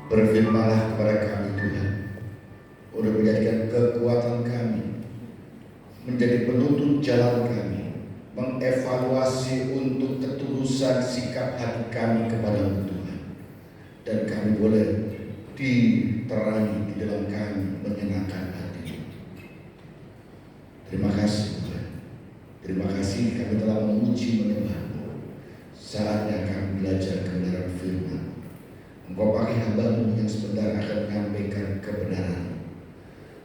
Berfirmanlah kepada kami Tuhan, untuk menjadikan kekuatan kami, menjadi penuntut jalan kami, mengevaluasi untuk ketulusan sikap hati kami kepada Tuhan, dan kami boleh diterangi di dalam kami menyenangkan hati. Terima kasih Tuhan. Terima kasih kami telah memuji menyembah-Mu. Saatnya kami belajar kebenaran firman. Engkau pakai hamba-Mu yang sebentar akan menyampaikan kebenaran,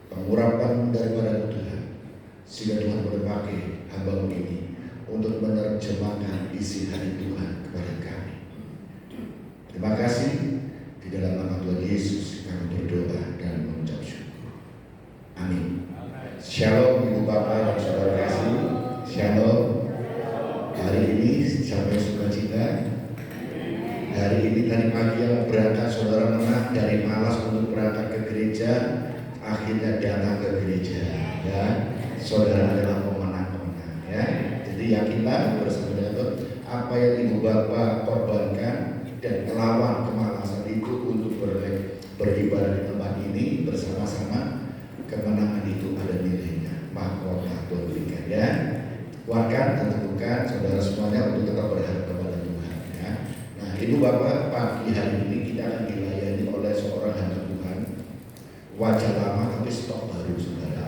pengurapan daripada Tuhan, sehingga Tuhan boleh pakai hamba-Mu ini untuk menerjemahkan isi hati Tuhan kepada kami. Terima kasih. Di dalam nama Tuhan Yesus kami berdoa dan mengucap syukur. Amin. Shalom Ibu Bapak dan Saudara kasih. Shalom. Hari ini sampai sukacita. Hari ini tadi pagi yang berangkat saudara menang dari malas untuk berangkat ke gereja, akhirnya datang ke gereja. Ya, saudara adalah pemenang-pemenang. Ya, jadi yakinlah bersama dengan Tuhan apa yang Ibu Bapak korbankan dan melawan kemalasan itu untuk beribadah di tempat ini bersama-sama. Kemenangan itu ada nilainya, mahkota Tuhan berikan. Ya, kuatkan dan teguhkan saudara semuanya untuk tetap berharap kepada Tuhan. Ya. Nah, Ibu Bapak, pagi hari ini kita akan dilayani oleh seorang hamba Tuhan, wajah lama tapi stok baru saudara.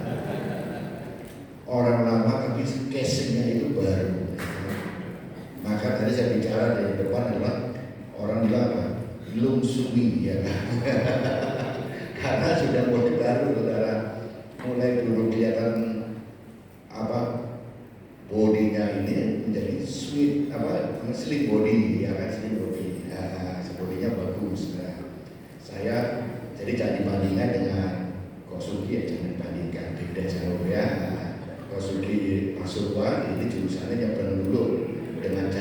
Orang lama tapi casingnya itu baru. Maka tadi saya bicara dari depan adalah orang bilang apa? Belum sumi ya kan? Karena sudah mulai baru saudara, mulai dulu kelihatan apa? Bodinya ini menjadi sweet slim body ya kan, slim body. Nah, bodinya bagus. Nah, saya jadi jangan dibandingkan dengan Kosugi ya, jangan dibandingkan, beda jauh ya. Kosugi Pasuruan ini jurusannya yang berenang dulu dengan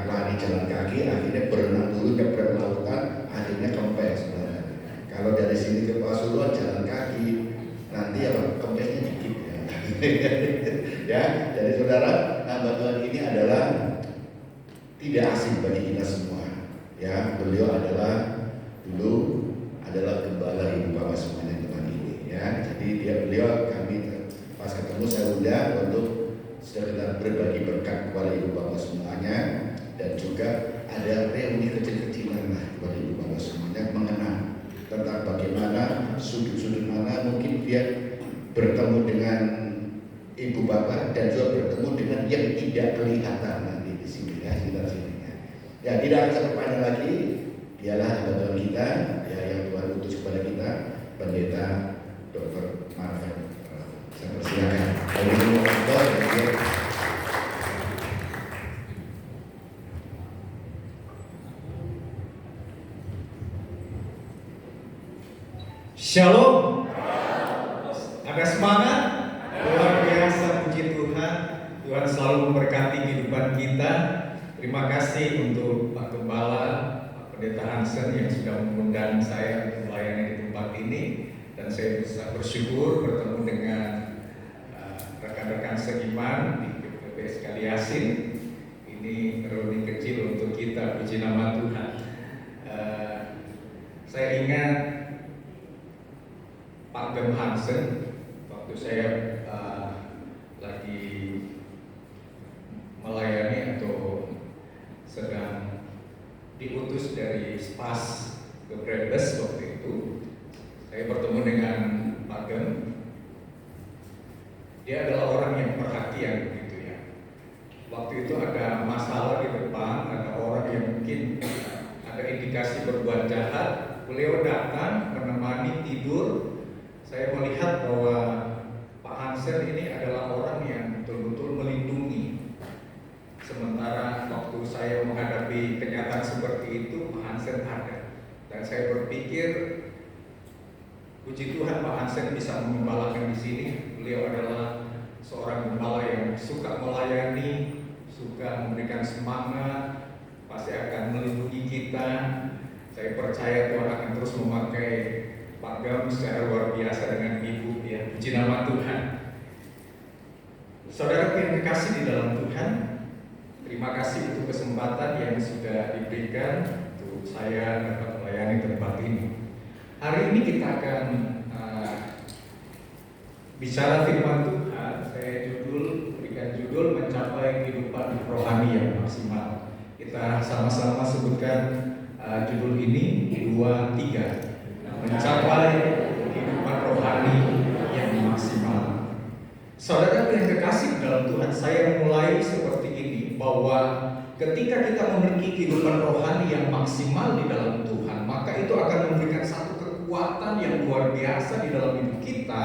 lari jalan kaki, akhirnya berenang dulu ke lautan, akhirnya kempes. Nah, kalau dari sini ke Pasuruan jalan kaki, nanti apa kempesnya dikit ya. Ya, jadi saudara, nama Tuhan ini adalah tidak asing bagi kita semua. Ya, beliau dulu adalah gembala Ibu Bapak semuanya tempat ini. Ya, jadi beliau kami pas ketemu saya undang untuk sekedar berbagi berkat kepada Ibu Bapak semuanya, dan juga ada reuni kecil-kecilan lah kepada Ibu Bapak semuanya mengenang tentang bagaimana sudut-sudut mana mungkin dia bertemu dengan Ibu Bapak dan juga bertemu dengan yang tidak kelihatan nanti di sini ya, sekitar sini ya. Ya, tidak akan terpanjang lagi. Dialah hamba kita ya, yang Tuhan utus kepada kita, Pendeta Dr. Marvel. Saya persilakan. Shalom. Ada semangat? Luar biasa, puji Tuhan. Tuhan selalu memberkati kehidupan kita. Terima kasih untuk Pak Gembala, Pak Pendeta Hansen yang sudah mengundang saya melayani di tempat ini, dan saya bisa bersyukur bertemu dengan rekan-rekan seiman di PPS Kaliasin. Ini reuni kecil untuk kita, puji nama Tuhan. Saya ingat Pak Gem Hansen waktu saya lagi melayani atau sedang diutus dari Spas ke Brebes waktu itu. Saya bertemu dengan Pak Gem. Dia adalah orang yang perhatian gitu ya. Waktu itu ada masalah di depan, ada orang yang mungkin ada indikasi berbuat jahat. Beliau datang menemani tidur. Saya melihat bahwa Pak Hansen ini adalah orang yang betul-betul melindungi. Sementara waktu saya menghadapi kenyataan seperti itu, Pak Hansen ada. Dan saya berpikir, puji Tuhan Pak Hansen bisa mengembalakan di sini. Beliau adalah seorang gembala yang suka melayani, suka memberikan semangat, pasti akan melindungi kita. Saya percaya Tuhan akan terus memakai Pak Gam secara luar biasa dengan Ibu ya. Puji nama Tuhan. Saudara yang dikasih di dalam Tuhan, terima kasih untuk kesempatan yang sudah diberikan untuk saya dapat melayani tempat ini. hari ini kita akan bicara firman Tuhan. Saya berikan judul mencapai kehidupan rohani yang maksimal. Kita sama-sama sebutkan judul ini 2, 3. Mencapai kehidupan rohani yang maksimal. Saudara yang kekasih dalam Tuhan, saya mulai seperti ini, bahwa ketika kita memiliki kehidupan rohani yang maksimal di dalam Tuhan, maka itu akan memberikan satu kekuatan yang luar biasa di dalam hidup kita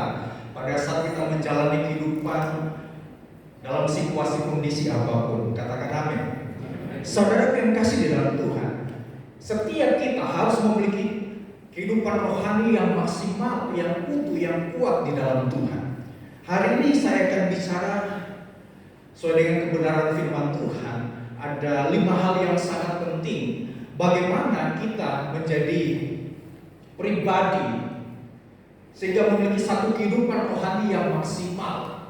pada saat kita menjalani kehidupan dalam situasi kondisi apapun. Katakan amin. Saudara yang kasih di dalam Tuhan, setiap kita harus memiliki kehidupan rohani yang maksimal, yang utuh, yang kuat di dalam Tuhan. Hari ini saya akan bicara sesuai dengan kebenaran firman Tuhan. Ada 5 hal yang sangat penting bagaimana kita menjadi pribadi sehingga memiliki satu kehidupan rohani yang maksimal,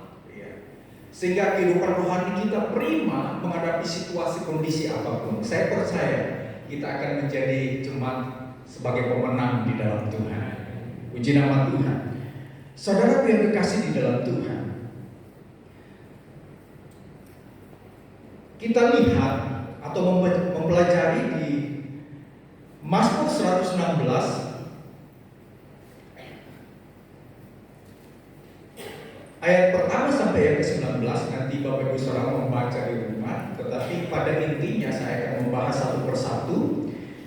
sehingga kehidupan rohani kita prima menghadapi situasi kondisi apapun. Saya percaya kita akan menjadi jemaat sebagai pemenang di dalam Tuhan. Puji nama Tuhan. Saudara yang kekasih di dalam Tuhan, kita lihat atau mempelajari di Mazmur 116 ayat pertama sampai yang ke-19. Nanti Bapak Ibu Saudara membaca di rumah, tetapi pada intinya saya akan membahas satu persatu.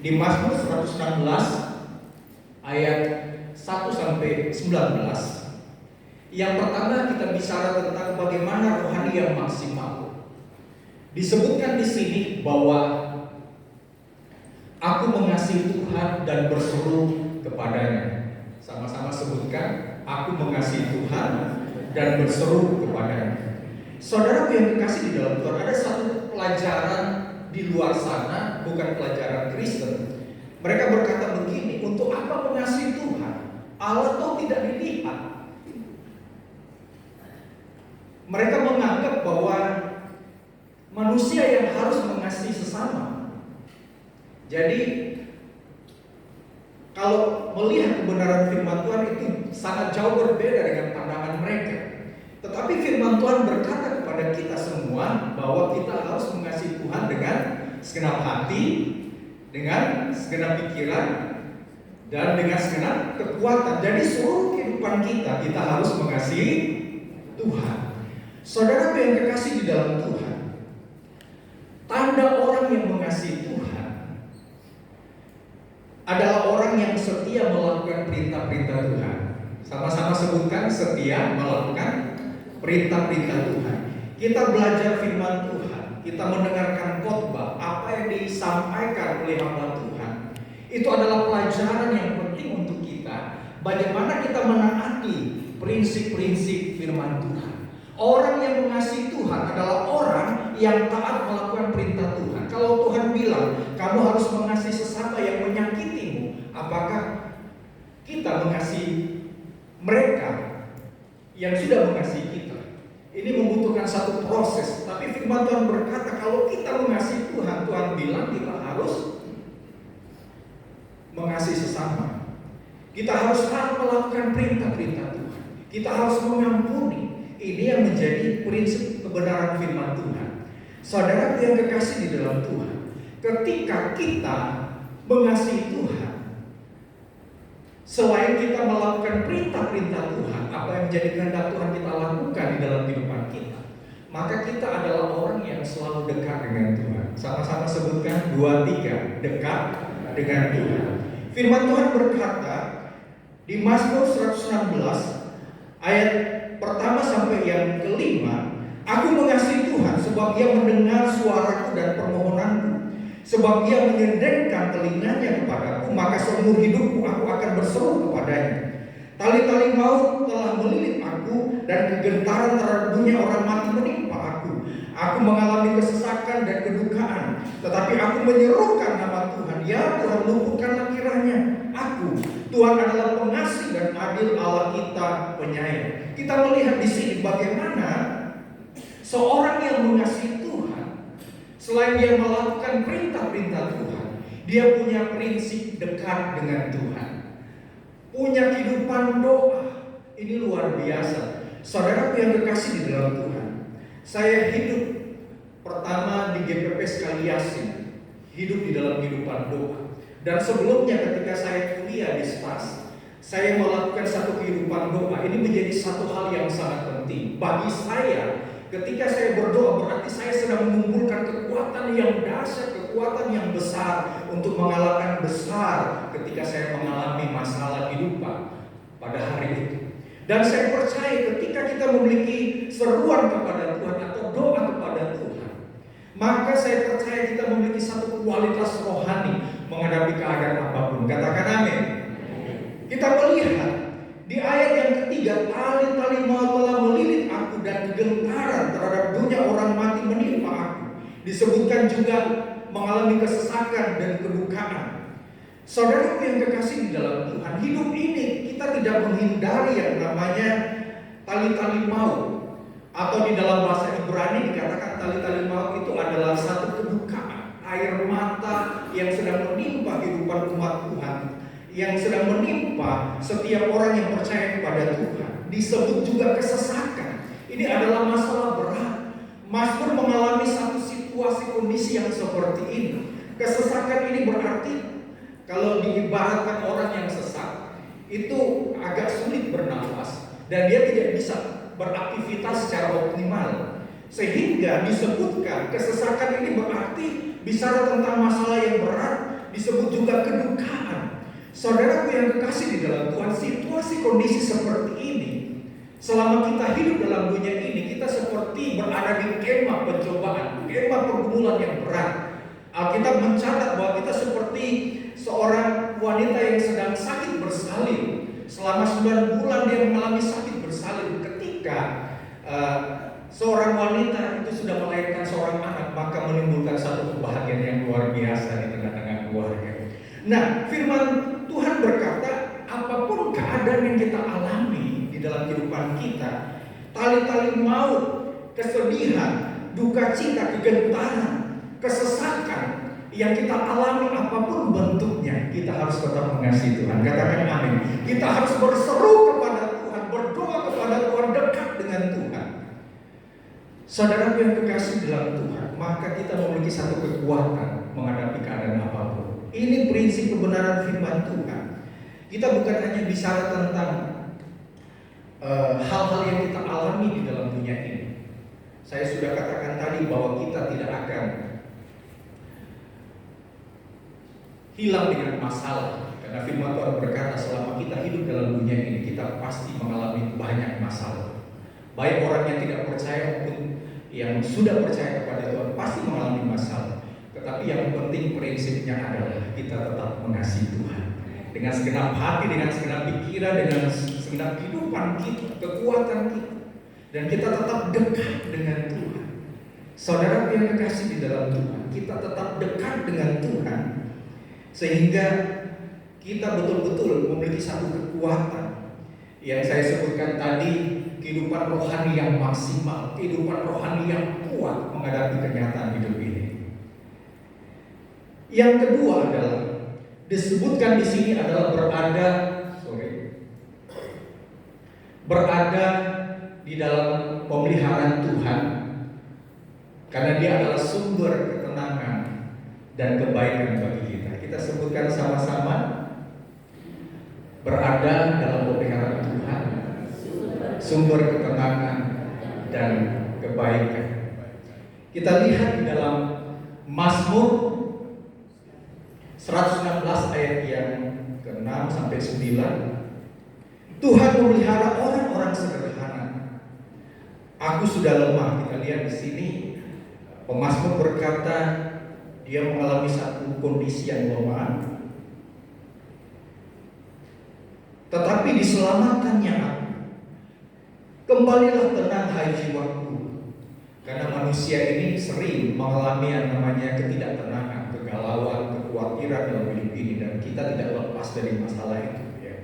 Di Mazmur 116 ayat 1 sampai 19. Yang pertama kita bicara tentang bagaimana rohani yang maksimal. Disebutkan di sini bahwa aku mengasihi Tuhan dan berseru kepadanya. Sama-sama sebutkan, aku mengasihi Tuhan dan berseru kepadanya. Saudara yang dikasih di dalam Tuhan, ada satu pelajaran di luar sana, bukan pelajaran Kristen. Mereka berkata begini, untuk apa mengasihi Tuhan? Allah toh tidak dilihat. Mereka menganggap bahwa manusia yang harus mengasihi sesama. Jadi kalau melihat kebenaran firman Tuhan itu sangat jauh berbeda dengan pandangan mereka. Tetapi firman Tuhan berkata kepada kita semua bahwa kita harus mengasihi Tuhan dengan segenap hati, dengan segenap pikiran, dan dengan segenap kekuatan. Jadi seluruh kehidupan kita harus mengasihi Tuhan. Saudara yang kekasih di dalam Tuhan, tanda orang yang mengasihi Tuhan adalah orang yang setia melakukan perintah-perintah Tuhan. Sama-sama sebutkan, setia melakukan perintah-perintah Tuhan. Kita belajar firman Tuhan, kita mendengarkan khotbah, apa yang disampaikan oleh hamba Tuhan. Itu adalah pelajaran yang penting untuk kita. Bagaimana kita menaati prinsip-prinsip firman Tuhan. Orang yang mengasihi Tuhan adalah orang yang taat melakukan perintah Tuhan. Kalau Tuhan bilang, kamu harus mengasihi sesama yang menyakitimu, apakah kita mengasihi mereka yang sudah mengasihi kita? Ini membutuhkan satu proses. Tapi firman Tuhan berkata, kalau kita mengasihi Tuhan, Tuhan bilang kita harus mengasihi sesama. Kita harus melakukan perintah-perintah Tuhan. Kita harus mengampuni. Ini yang menjadi prinsip kebenaran firman Tuhan. Saudara yang kekasih di dalam Tuhan, ketika kita mengasihi Tuhan, selain kita melakukan perintah-perintah Tuhan, apa yang menjadi kehendak Tuhan kita lakukan di dalam kehidupan kita, maka kita adalah orang yang selalu dekat dengan Tuhan. Sama-sama sebutkan 2, 3, dekat dengan Tuhan. Firman Tuhan berkata di Mazmur 116 ayat pertama sampai yang ke-5, aku mengasihi Tuhan sebab Ia mendengar suaraku dan permohonanku, sebab Ia menyendengkan telinganya kepadaku, maka seumur hidupku aku akan berseru kepadanya. Tali-tali maut telah melilit aku dan kegentaran terhadap dunia orang mati menimpa aku. Aku mengalami kesesakan dan kedukaan, tetapi aku menyerukan nama Tuhan. Ya Tuhan, luputkanlah kiranya aku. Tuhan adalah pengasih dan adil, Allah kita penyayang. Kita melihat di sini bagaimana seorang yang mengasihi Tuhan, selain dia melakukan perintah-perintah Tuhan, dia punya prinsip dekat dengan Tuhan. punya kehidupan doa. Ini luar biasa. Saudara yang kekasih di dalam Tuhan, saya hidup pertama di GPP Sekaliasi, hidup di dalam kehidupan doa. Dan sebelumnya ketika saya kuliah di SPAS, saya melakukan satu kehidupan doa. Ini menjadi satu hal yang sangat penting bagi saya. Ketika saya berdoa, berarti saya sedang mengumpulkan kekuatan yang dahsyat, kekuatan yang besar untuk mengalahkan besar ketika saya mengalami masalah kehidupan pada hari itu. Dan saya percaya ketika kita memiliki seruan kepada Tuhan atau doa kepada Tuhan, maka saya percaya kita memiliki satu kualitas rohani menghadapi keadaan apapun. Katakan amin. Kita melihat di ayat yang ketiga, tali-tali maut telah melilit aku dan kegentaran terhadap dunia orang mati menimpa aku. Disebutkan juga mengalami kesesakan dan kedukaan. Saudara yang kekasih di dalam Tuhan, hidup ini kita tidak menghindari yang namanya tali-tali maut. Atau di dalam bahasa Ibrani dikatakan tali-tali maut itu adalah satu kedukaan, air mata yang sedang menimpa kehidupan umat Tuhan, yang sedang menimpa setiap orang yang percaya kepada Tuhan. Disebut juga kesesakan. Ini adalah masalah berat. Mazmur mengalami satu situasi kondisi yang seperti ini. Kesesakan ini berarti kalau diibaratkan orang yang sesak, itu agak sulit bernafas dan dia tidak bisa beraktivitas secara optimal. Sehingga disebutkan kesesakan ini berarti bicara tentang masalah yang berat, disebut juga kedukaan. Saudaraku yang kekasih di dalam Tuhan, situasi kondisi seperti ini, selama kita hidup dalam dunia ini, kita seperti berada di kemah pencobaan, kemah pergumulan yang berat. Alkitab mencatat bahwa kita seperti seorang wanita yang sedang sakit bersalin. Selama 9 bulan dia mengalami sakit bersalin. Ketika seorang wanita itu sudah melahirkan seorang anak, maka menimbulkan satu kebahagiaan yang luar biasa di tengah-tengah keluarga. Nah, firman Tuhan berkata, apapun keadaan yang kita alami di dalam kehidupan kita, tali-tali maut, kesedihan, duka cita, kegentaran, kesesakan yang kita alami apapun bentuknya, kita harus tetap mengasihi Tuhan. Katakan amin. Kita harus berseru kepada Tuhan, berdoa kepada Tuhan, dekat dengan Tuhan. Saudara yang kekasih dalam Tuhan, maka kita memiliki satu kekuatan menghadapi keadaan apapun. Ini prinsip kebenaran firman Tuhan. Kita bukan hanya bicara tentang hal-hal yang kita alami di dalam dunia ini. Saya sudah katakan tadi bahwa kita tidak akan hilang dengan masalah, karena firman Tuhan berkata selama kita hidup dalam dunia ini kita pasti mengalami banyak masalah. Baik orang yang tidak percaya maupun yang sudah percaya kepada Tuhan pasti mengalami masalah. Tetapi yang penting prinsipnya adalah kita tetap mengasihi Tuhan dengan segenap hati, dengan segenap pikiran, dengan segenap kehidupan kita, kekuatan kita, dan kita tetap dekat dengan Tuhan. Saudara yang kekasih di dalam Tuhan, kita tetap dekat dengan Tuhan sehingga kita betul-betul memiliki satu kekuatan yang saya sebutkan tadi, kehidupan rohani yang maksimal, kehidupan rohani yang kuat menghadapi kenyataan hidup ini. Yang kedua adalah disebutkan di sini adalah berada di dalam pemeliharaan Tuhan, karena Dia adalah sumber ketenangan dan kebaikan bagi kita. Kita sebutkan sama-sama, berada dalam pemeliharaan Tuhan, sumber ketenangan dan kebaikan. Kita lihat di dalam Mazmur 116 ayat yang ke-6 sampai 9. Tuhan memelihara orang-orang sederhana. Aku sudah lemah. Kita lihat di sini pemazmur berkata dia mengalami satu kondisi yang lemah, tetapi diselamatkannya aku. Kembalilah tenang hai jiwaku. Karena manusia ini sering mengalami yang namanya ketidaktenangan, kegalauan, kekhawatiran dalam hidup ini, dan kita tidak lepas dari masalah itu ya.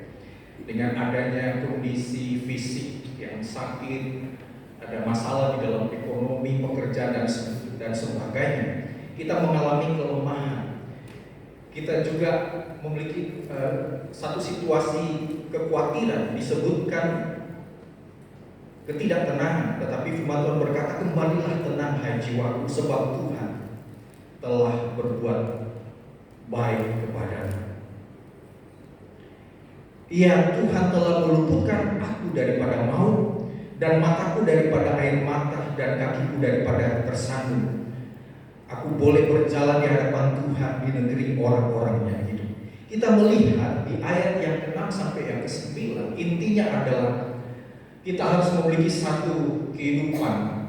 Dengan adanya kondisi fisik yang sakit, ada masalah di dalam ekonomi, pekerjaan dan sebagainya, kita mengalami kelemahan. kita juga memiliki satu situasi kekhawatiran, disebutkan ketidaktenangan, tetapi firman Tuhan berkata, kembalilah tenang hai jiwaku, sebab Tuhan telah berbuat baik kepadamu. Ya, Tuhan telah meluputkan aku daripada maut, dan mataku daripada air mata, dan kakiku daripada tersandung. Aku boleh berjalan di hadapan Tuhan di negeri orang-orang yang hidup. Kita melihat di ayat yang ke-6 sampai yang ke-9, intinya adalah kita harus memiliki satu kehidupan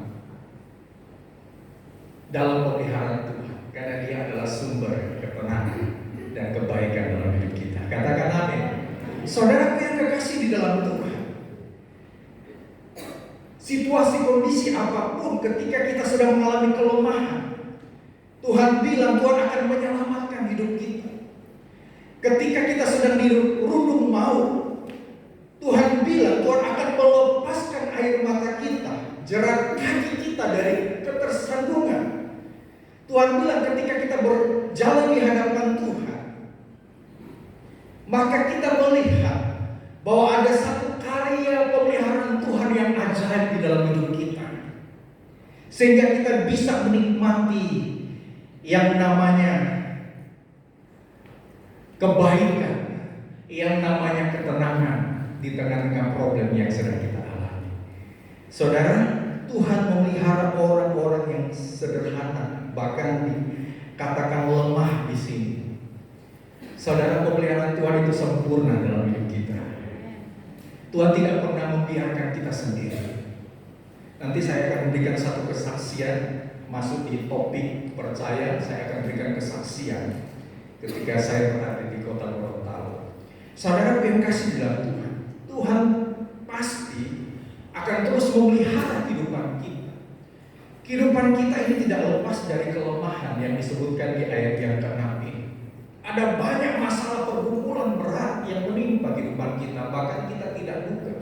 dalam pemeliharaan Tuhan, karena Dia adalah sumber ketenangan dan kebaikan dalam hidup kita. Katakan amin. Saudaraku yang kekasih di dalam Tuhan, situasi kondisi apapun ketika kita sedang mengalami kelemahan, Tuhan bilang Tuhan akan menyelamatkan hidup kita. Ketika kita sedang di rundung maut, Tuhan bilang Tuhan akan melepaskan air mata kita, jerat kaki kita dari ketersandungan. Tuhan bilang ketika kita berjalan di hadapan Tuhan, maka kita melihat bahwa ada satu karya pemeliharaan Tuhan yang ajaib di dalam hidup kita, sehingga kita bisa menikmati yang namanya kebaikan, yang namanya ketenangan di tengah-tengah problem yang sedang kita alami. Saudara, Tuhan memelihara orang-orang yang sederhana, bahkan dikatakan lemah di sini. Saudara, pemeliharaan Tuhan itu sempurna dalam hidup kita. Tuhan tidak pernah membiarkan kita sendiri. Nanti saya akan memberikan satu kesaksian. Masuk di topik percaya, saya akan berikan kesaksian ketika saya berada di kota Gorontalo. Saudara yang kasih dalam Tuhan, Tuhan pasti akan terus memelihara kehidupan kita. Kehidupan kita ini tidak lepas dari kelemahan yang disebutkan di ayat yang ke-6 ini. Ada banyak masalah pergumulan berat yang menimpa kehidupan kita, bahkan kita tidak duga.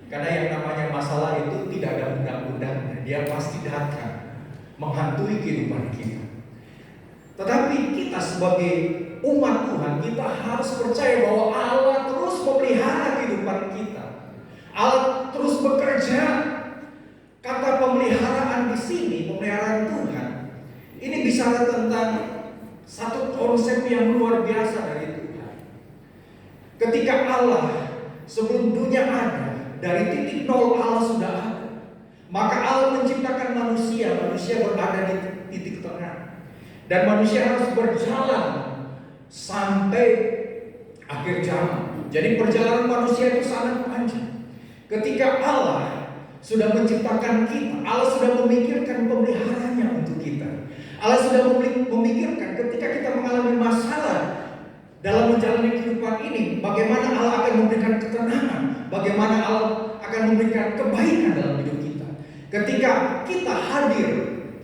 Karena yang namanya masalah itu tidak ada undang-undangnya, dia pasti datang menghantui kehidupan kita. Tetapi kita sebagai umat Tuhan, kita harus percaya bahwa Allah terus memelihara kehidupan kita. Allah terus bekerja. Kata pemeliharaan di sini, pemeliharaan Tuhan, ini bicara tentang satu konsep yang luar biasa dari Tuhan. Ketika Allah sebelum dunia ada, dari titik nol Allah sudah ada. Maka Allah menciptakan manusia, manusia berada di titik tengah, dan manusia harus berjalan sampai akhir zaman. Jadi perjalanan manusia itu sangat panjang. Ketika Allah sudah menciptakan kita, Allah sudah memikirkan pemeliharanya untuk kita. Allah sudah memikirkan ketika kita mengalami masalah dalam menjalani kehidupan ini, bagaimana Allah akan memberikan ketenangan, bagaimana Allah akan memberikan kebaikan dalam hidup kita. Ketika kita hadir,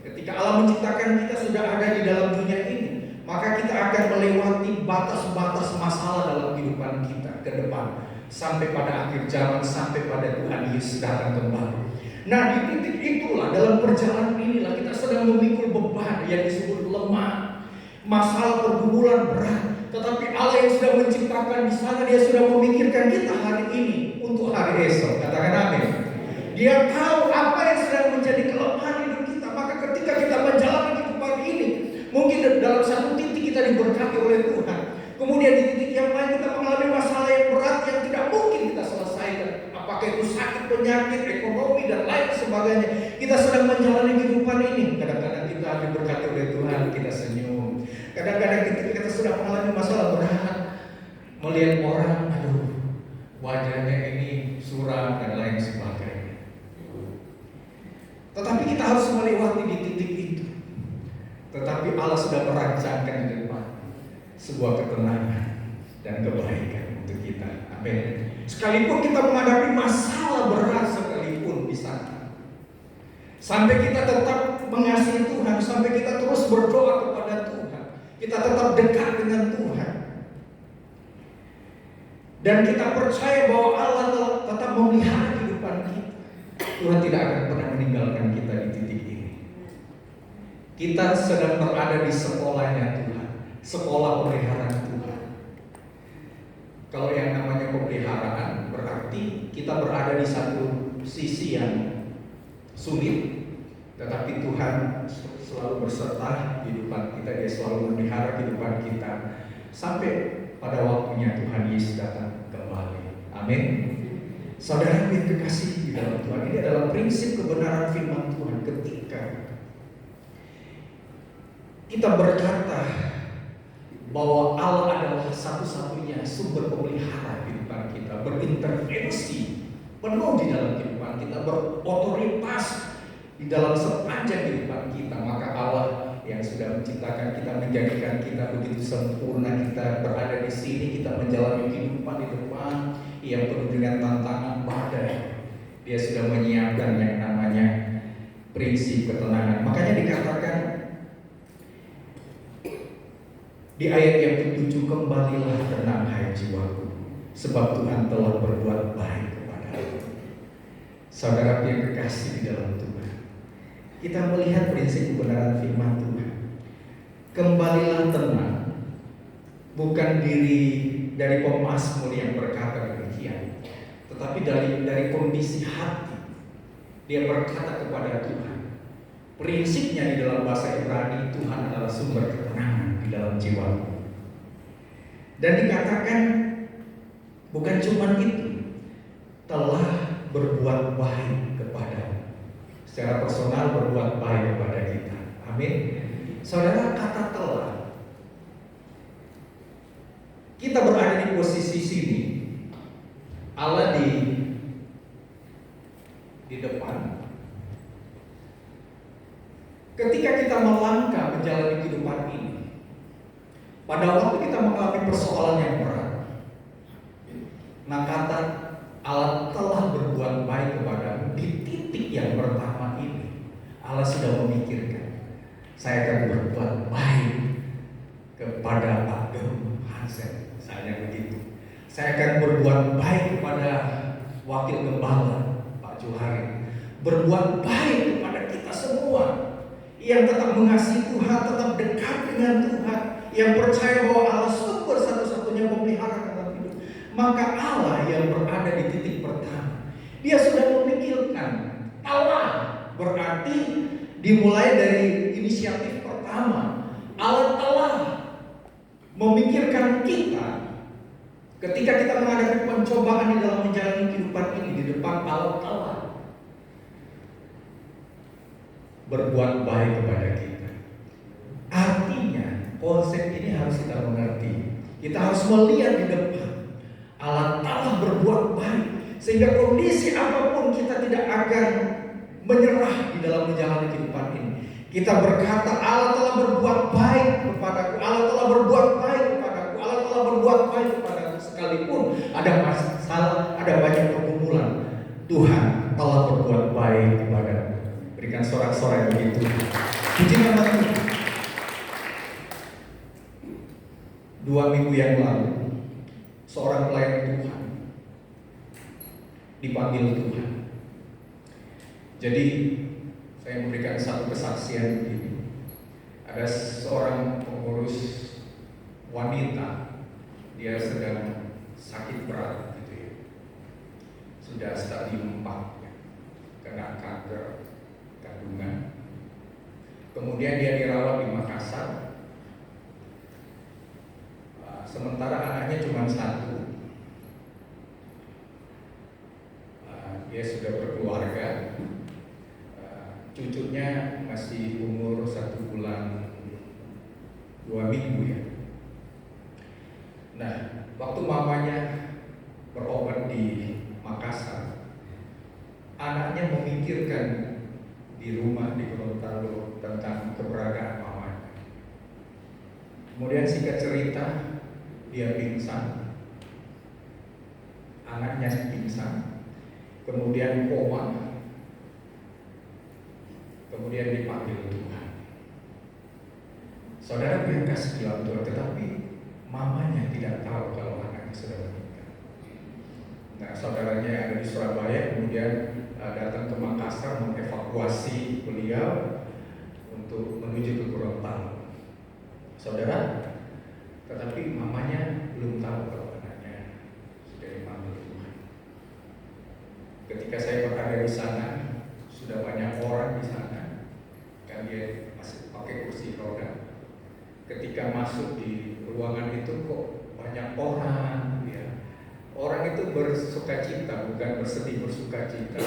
ketika Allah menciptakan kita sudah ada di dalam dunia ini, maka kita akan melewati batas-batas masalah dalam kehidupan kita ke depan, sampai pada akhir zaman, sampai pada Tuhan Yesus datang kembali. Nah, di titik itulah, dalam perjalanan inilah kita sedang memikul beban yang disebut lemah, masalah pergumulan berat. Tetapi Allah yang sudah menciptakan di sana, Dia sudah memikirkan kita hari ini untuk hari esok. Katakan amin. Dia tahu apa yang sedang menjadi kelemahan hidup kita. Maka ketika kita menjalani kehidupan ini, mungkin dalam satu titik kita diberkati oleh Tuhan, kemudian di titik yang lain kita mengalami masalah yang berat yang tidak mungkin kita selesaikan. Apakah itu sakit, penyakit, ekonomi, dan lain sebagainya. Kita sedang menjalani kehidupan ini. Kadang-kadang kita diberkati oleh Tuhan, kita senyum. Kadang-kadang ketika kita sudah mengalami masalah berat, melihat orang, aduh, wajahnya ini suram dan lain sebagainya. Tetapi kita harus melewati di titik itu. Tetapi Allah sudah merancangkan di depan sebuah ketenangan dan kebaikan untuk kita. Amin. Sekalipun kita menghadapi masalah berat sekalipun di sana, sampai kita tetap mengasihi Tuhan, sampai kita terus berdoa kepada Tuhan, kita tetap dekat dengan Tuhan, dan kita percaya bahwa Allah tetap memelihara kehidupan kita. Tuhan tidak akan pernah meninggalkan kita di titik ini. Kita sedang berada di sekolahnya Tuhan, sekolah pemeliharaan Tuhan. Kalau yang namanya pemeliharaan berarti kita berada di satu sisi yang sulit, tetapi Tuhan selalu berserta kehidupan kita. Dia selalu memelihara kehidupan kita sampai pada waktunya Tuhan Yesus datang kembali. Amin. Saudara yang terkasih di dalam Tuhan, ini adalah prinsip kebenaran firman Tuhan. Ketika kita berkata bahwa Allah adalah satu-satunya sumber pemelihara kehidupan kita, berintervensi penuh di dalam kehidupan kita, berotoritas di dalam sepanjang kehidupan kita, maka Allah yang sudah menciptakan kita, menjadikan kita begitu sempurna, kita berada di sini, kita menjalani kehidupan di depan yang penuh dengan tantangan badai. Dia sudah menyiapkan yang namanya prinsip ketenangan. Makanya dikatakan di ayat yang ke-7, kembalilah tenang hai jiwaku, sebab Tuhan telah berbuat baik kepadamu. Saudara yang kekasih di dalam Tuhan, kita melihat prinsip kebenaran firman Tuhan. Kembalilah tenang, bukan dari pemazmur yang berkata demikian, tetapi dari kondisi hati. Dia berkata kepada Tuhan. Prinsipnya di dalam bahasa Ibrani, Tuhan adalah sumber ketenangan di dalam jiwaku. Dan dikatakan bukan cuma itu, telah berbuat baik kepada, secara personal berbuat baik kepada kita. Amin. Saudara, kata telah, kita berada di posisi sini, Allah di depan. Ketika kita melangkah menjalani kehidupan ini, pada waktu kita mengalami persoalan yang berat, nah kata Allah telah berbuat baik kepadamu di titik yang pertama ini, Allah sudah memikirkan, saya akan berbuat baik kepada Pak Gem Hansen, misalnya begitu. Saya akan berbuat baik kepada Wakil Gembala Pak Johari, berbuat baik kepada kita semua yang tetap mengasihi Tuhan, tetap dekat dengan Tuhan, yang percaya bahwa Allah sumber satu-satunya pemelihara dalam hidup. Maka Allah yang berada di titik pertama, Dia sudah memikirkan. Allah berarti dimulai dari inisiatif pertama. Allah telah memikirkan kita. Ketika kita menghadapi pencobaan di dalam menjalani kehidupan ini, di depan Allah telah berbuat baik kepada kita. Artinya konsep ini harus kita mengerti. Kita harus melihat di depan Allah telah berbuat baik, sehingga kondisi apapun kita tidak akan menyerah di dalam menjalani kehidupan ini. Kita berkata Allah telah berbuat baik kepadaku, Allah telah berbuat baik kepadaku, Allah telah berbuat baik kepadaku. Sekalipun ada masalah, ada banyak pergumulan, Tuhan telah berbuat baik kepadaku. Berikan sorak-sorai begitu. Puji nama Tuhan. 2 minggu yang lalu, seorang pelayan Tuhan dipanggil Tuhan. Jadi saya memberikan satu kesaksian begini. Ada seorang pengurus wanita, dia sedang sakit berat gitu ya. Sudah stadium 4 ya, kena kanker kandungan. Kemudian dia dirawat di Makassar. Sementara anaknya cuma 1. Dia sudah berkeluarga. Cucunya masih umur 1 bulan 2 minggu ya. Nah, waktu mamanya berobat di Makassar, anaknya memikirkan di rumah di Gorontalo tentang keberadaan mamanya. Kemudian singkat cerita, dia pingsan, anaknya pingsan, kemudian koma, kemudian dipanggil Tuhan. Saudara yang kasih dalam Tuhan, tetapi mamanya tidak tahu kalau anaknya sudah meninggal. Nah, saudaranya yang ada di Surabaya kemudian datang ke Makassar mengevakuasi beliau untuk menuju ke Gorontalo. Saudara, tetapi mamanya belum tahu kalau anaknya sudah dipanggil Tuhan. Ketika saya berada di sana, sudah banyak orang di sana, kan dia masih pakai kursi roda. Ketika masuk di ruangan itu kok banyak orang, ya. Orang itu bersukacita, bukan bersedih, bersukacita.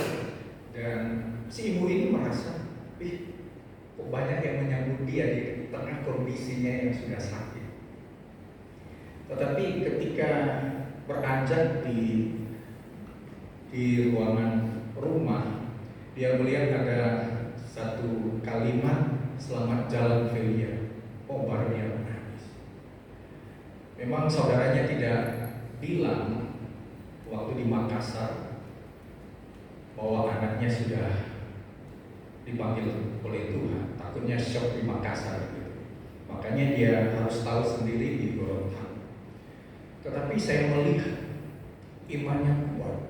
Dan si ibu ini merasa, kok banyak yang menyambut dia di tengah kondisinya yang sudah sakit. Tetapi ketika beranjak di ruangan rumah, dia melihat ada satu kalimat, "Selamat jalan Velia." Oh, baru dia menangis. Memang saudaranya tidak bilang waktu di Makassar bahwa anaknya sudah dipanggil oleh Tuhan. Takutnya shock di Makassar gitu. Makanya dia harus tahu sendiri di Gorontalo. Tetapi saya melihat imannya kuat.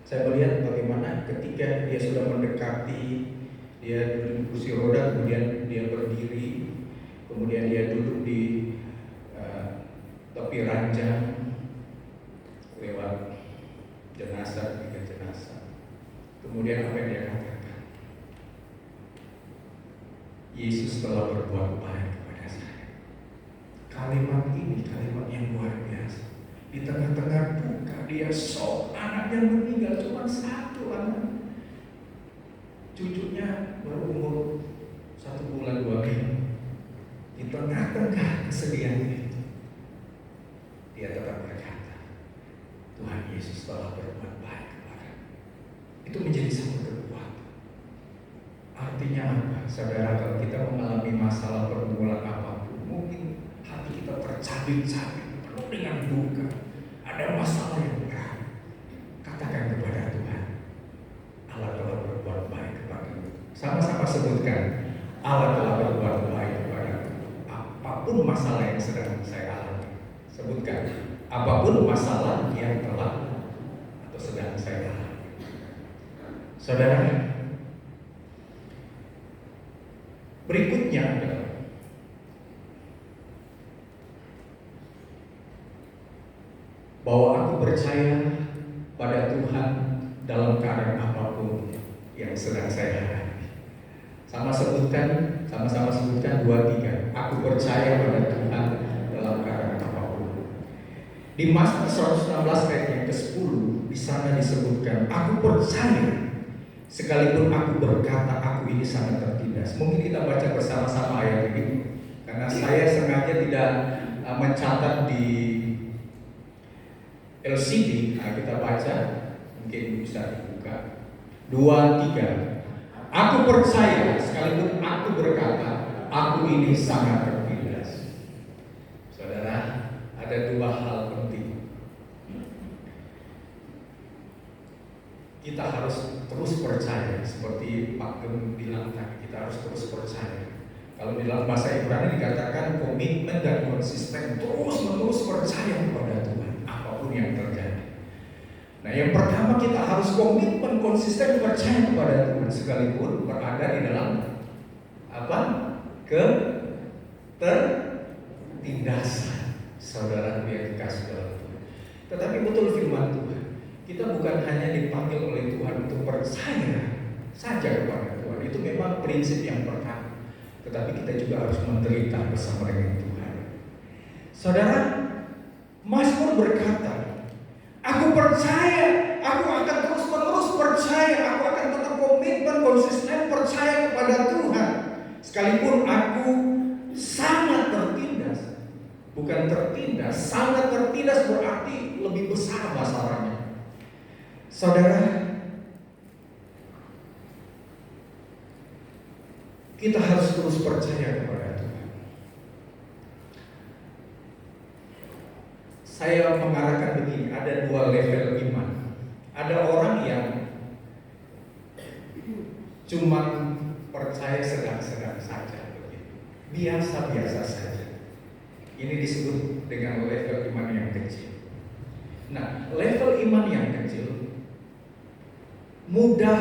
Saya melihat bagaimana ketika dia sudah mendekati, dia duduk di kursi roda, kemudian dia berdiri, kemudian dia duduk di tepi ranjang lewat jenazah, 3 jenazah. Kemudian apa yang dia katakan? Yesus telah berbuat baik kepada saya. Kalimat ini kalimat yang luar biasa. Di tengah-tengah duka dia shock, anaknya meninggal, cuma satu anak. Cucunya baru umur 1 bulan 2 minggu. Di tengah-tengah kesedihan itu, dia tetap berkata, Tuhan Yesus telah berbuat baik kepada. Itu menjadi satu kekuatan. Artinya apa? Saudara, kalau kita mengalami masalah pergumulan apapun, mungkin hati kita tercabik-cabik, penuh dengan duka, ada masalah yang berat. Katakan kepada Tuhan, Allah telah berbuat baik kepadamu. Sama-sama sebutkan, Allah telah berbuat baik kepadamu. Apapun masalah yang sedang saya alami, sebutkan, apapun masalah yang telah atau sedang saya alami. Saudara, berikutnya adalah bahwa aku percaya pada Tuhan dalam keadaan apapun yang sedang saya hadapi. Sama-sama sebutkan 2, 3. Aku percaya pada Tuhan dalam keadaan apapun. Di Mazmur 116 ayat yang ke-10 di sana disebutkan, aku percaya sekalipun aku berkata aku ini sangat tertindas. Mungkin kita baca bersama-sama ayat ini, karena saya sengaja tidak mencatat di LCD. Nah, kita baca, mungkin bisa dibuka. 2, 3. Aku percaya sekalipun aku berkata aku ini sangat tertindas. Saudara, ada 2 hal penting. Kita harus terus percaya, seperti Pak Gem bilang tadi, kita harus terus percaya. Kalau di dalam bahasa Ibrani dikatakan komitmen dan konsisten, terus-menerus percaya kepada Tuhan apapun yang terjadi. Nah, yang pertama kita harus komitmen konsisten percaya kepada Tuhan sekalipun berada di dalam ketertindasan. Saudara yang dikasih dalam Tuhan. Tetapi betul firman Tuhan, kita bukan hanya dipanggil oleh Tuhan untuk percaya saja kepada Tuhan. Itu memang prinsip yang pertama. Tetapi kita juga harus menderita bersama dengan Tuhan. Saudara, Mazmur berkata, aku percaya, aku akan terus-menerus percaya, aku akan tetap komitmen, konsisten percaya kepada Tuhan. Sekalipun aku sangat tertindas. Bukan tertindas, sangat tertindas berarti lebih besar masalahnya. Saudara, kita harus terus percaya kepada Tuhan. Saya mengarahkan begini, ada 2 level iman. Ada orang yang cuma percaya sedang-sedang saja, biasa-biasa saja. Ini disebut dengan level iman yang kecil. Nah, level iman yang kecil mudah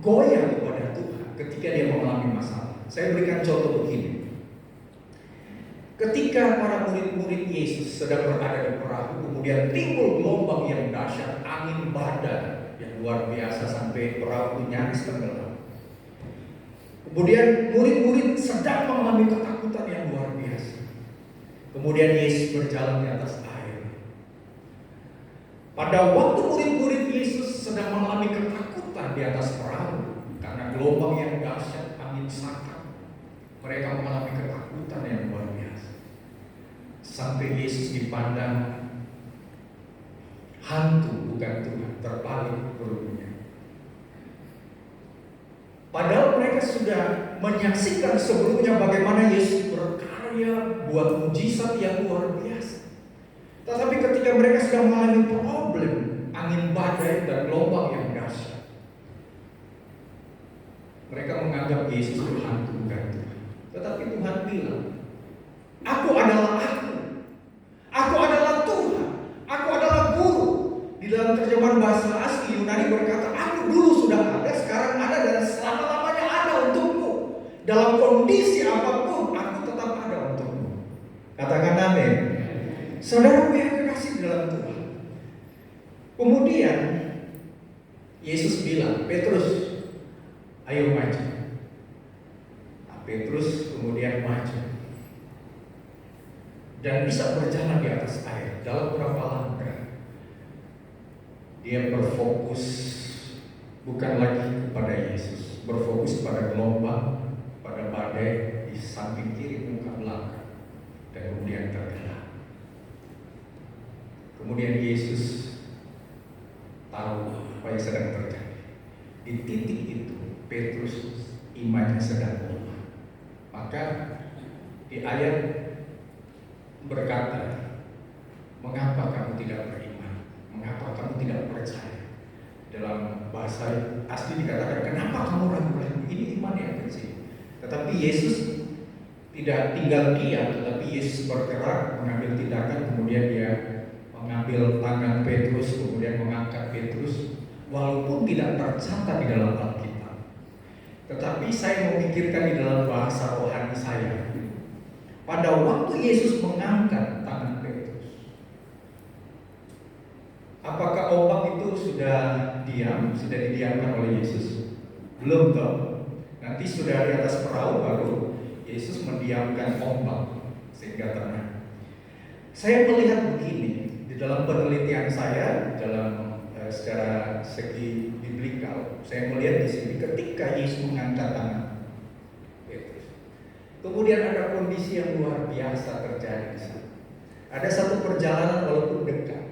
goyah kepada Tuhan ketika dia mengalami masalah. Saya berikan contoh begini. Ketika para murid-murid Yesus sedang berada di perahu, kemudian timbul gelombang yang dahsyat, angin badai yang luar biasa sampai perahu nyaris tenggelam. Kemudian murid-murid sedang mengalami ketakutan yang luar biasa. Kemudian Yesus berjalan di atas air. Pada waktu murid-murid Yesus sedang mengalami ketakutan di atas perahu karena gelombang yang dahsyat, angin sakit, mereka mengalami ketakutan yang luar biasa. Sampai Yesus dipandang hantu, bukan Tuhan, terbalik perutnya. Padahal mereka sudah menyaksikan sebelumnya bagaimana Yesus berkarya, buat mujizat yang luar biasa. Tetapi ketika mereka sedang mengalami problem, angin badai dan gelombang yang dahsyat, mereka menganggap Yesus itu hantu, bukan Tuhan. Tetapi Tuhan bilang, "Aku adalah aku. Aku adalah Tuhan. Aku adalah guru." Di dalam terjemahan bahasa asli Yunani berkata, "Aku dulu sudah ada, sekarang ada, dan selama-lamanya ada untukmu. Dalam kondisi apapun, aku tetap ada untukmu." Katakan amin. Saudara yang kekasih dalam Tuhan. Kemudian Yesus bilang, "Petrus, ayo maju." Nah, Petrus kemudian maju dan bisa berjalan di atas air. Dalam beberapa langkah dia berfokus bukan lagi kepada Yesus, berfokus pada gelombang, pada badai di samping kiri muka belakang, dan kemudian tergelam. Kemudian Yesus tahu apa yang sedang terjadi. Di titik itu Petrus imannya sedang lemah. Maka di ayat berkata, "Mengapa kamu tidak beriman? Mengapa kamu tidak percaya?" Dalam bahasa asli dikatakan, "Kenapa kamu ragu-ragu?" Ini iman yang kecil. Tetapi Yesus tidak tinggal diam, tetapi Yesus bergerak, mengambil tindakan, kemudian dia mengambil tangan Petrus, kemudian mengangkat Petrus, walaupun tidak tercatat di dalam Alkitab. Tetapi saya memikirkan di dalam bahasa rohani saya. Pada waktu Yesus mengangkat tangan Petrus, apakah ombak itu sudah diam, sudah didiamkan oleh Yesus? Belum toh. Nanti sudah di atas perahu baru Yesus mendiamkan ombak sehingga tenang. Saya melihat begini, di dalam penelitian saya, dalam secara segi biblikal, saya melihat di sini ketika Yesus mengangkat tangan Petrus, kemudian ada kondisi yang luar biasa terjadi di sana. Ada satu perjalanan walaupun dekat.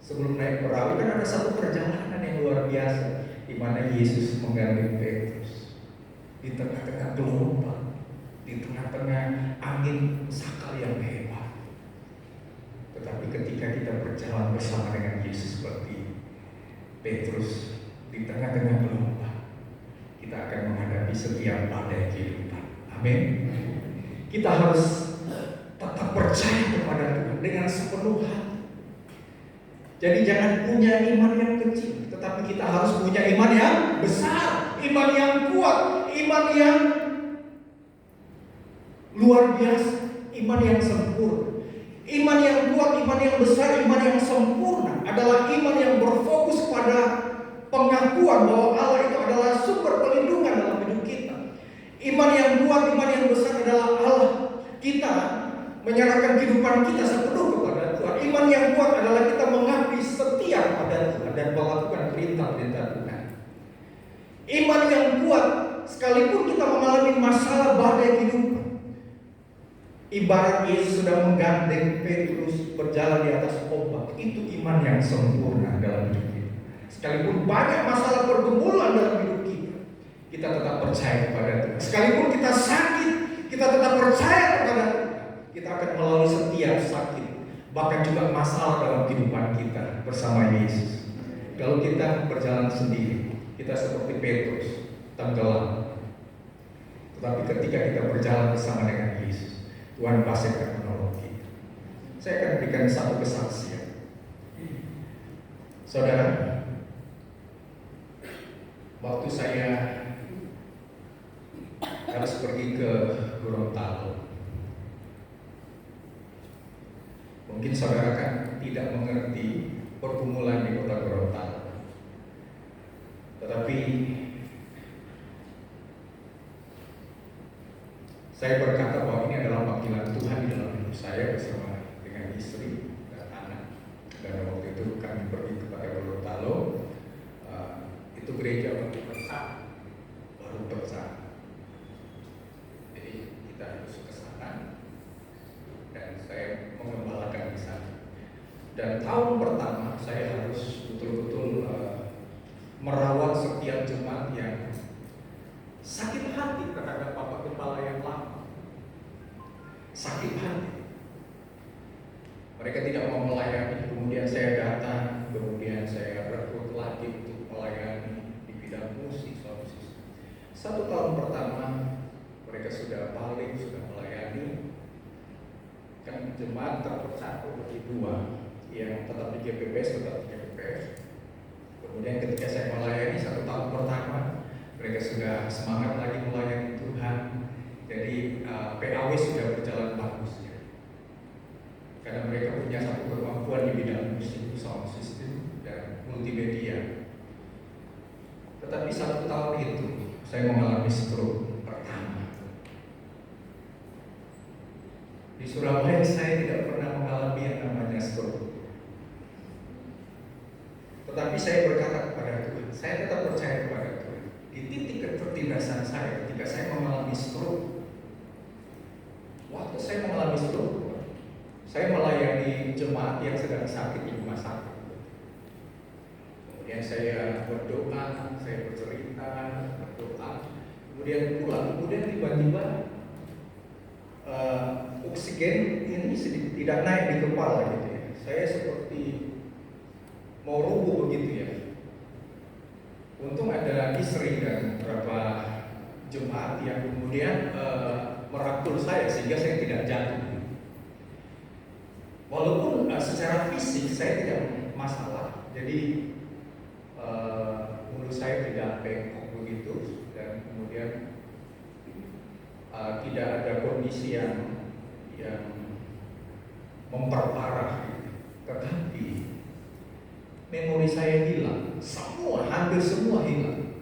Sebelum naik perahu kan ada satu perjalanan yang luar biasa di mana Yesus menggandeng Petrus di tengah-tengah gelombang, di tengah-tengah angin sakal yang hebat. Tetapi ketika kita berjalan bersama dengan Yesus seperti Petrus di tengah-tengah gelombang, kita akan menghadapi setiap badai kehidupan. Amin. Kita harus tetap percaya kepada Tuhan dengan sepenuh hati. Jadi jangan punya iman yang kecil, tetapi kita harus punya iman yang besar, iman yang kuat, iman yang luar biasa, iman yang sempurna. Iman yang kuat, iman yang besar, iman yang sempurna adalah iman yang berfokus pada pengakuan bahwa Allah itu adalah sumber perlindungan dalam hidup kita. Iman yang kuat, iman yang besar adalah Allah. Kita menyerahkan kehidupan kita sepenuh kepada Tuhan. Iman yang kuat adalah kita mengabdi setia pada Tuhan dan melakukan perintah-perintah Tuhan. Iman yang kuat, sekalipun kita mengalami masalah badai kehidupan, ibarat Yesus sudah menggandeng Petrus berjalan di atas ombak, itu iman yang sempurna dalam hidup kita. Sekalipun banyak masalah pergumulan dalam hidup kita, kita tetap percaya kepada Tuhan. Sekalipun kita sakit, kita tetap percaya kepada Tuhan. Kita akan melalui setiap sakit, bahkan juga masalah dalam kehidupan kita bersama Yesus. Kalau kita berjalan sendiri, kita seperti Petrus, tenggelam. Tetapi ketika kita berjalan bersama dengan Yesus, Tuhan pasti akan menolong kita. Saya akan berikan satu kesaksian. Saudara, waktu saya harus pergi ke Gorontalo, Mungkin saudara kan tidak mengerti pergumulan di kota Gorontalo. Tetapi saya berkata bahwa ini adalah panggilan Tuhan di dalam hidup saya bersama dengan istri dan anak. Dan waktu itu kami pergi kepada Gorontalo, itu gereja baru pecah. Jadi kita harus ke sana dan saya mengembalakan di sana. Dan tahun pertama saya harus betul-betul merawat setiap jemaat yang sakit hati terhadap Bapak Kepala yang lama. Sakit hati. Mereka tidak mau melayani, kemudian saya datang, kemudian saya rekrut lagi untuk melayani di bidang musik, sound system. 1 tahun pertama mereka sudah balik, sudah melayani. Kan jemaat terpecah menjadi 2, yang tetap di GPPS, tetap di GPPS. Kemudian ketika saya melayani 1 tahun pertama, mereka sudah semangat lagi melayani Tuhan. Jadi PAW sudah berjalan bagus ya. Karena mereka punya satu kemampuan di bidang musik, sound system, dan multimedia. Tetapi 1 tahun itu saya mengalami stroke pertama. Di Surabaya saya tidak pernah mengalami yang namanya stroke. Tetapi saya berkata kepada Tuhan, saya tetap percaya kepada Tuhan. Di titik ketertindasan saya ketika saya mengalami stroke, waktu saya mengalami stroke, saya melayani jemaat yang sedang sakit di rumah sakit. Kemudian saya berdoa, saya bercerita, berdoa, kemudian pulang, kemudian tiba-tiba oksigen ini sedikit tidak naik di kepala gitu ya. Saya seperti mau rubuh begitu ya. Untung ada istri dan beberapa jemaat yang kemudian merangkul saya sehingga saya tidak jatuh. Walaupun secara fisik saya tidak masalah, jadi mulut saya tidak bengkok begitu dan kemudian tidak ada kondisi yang memperparah. Tetapi memori saya hilang, hampir semua hilang.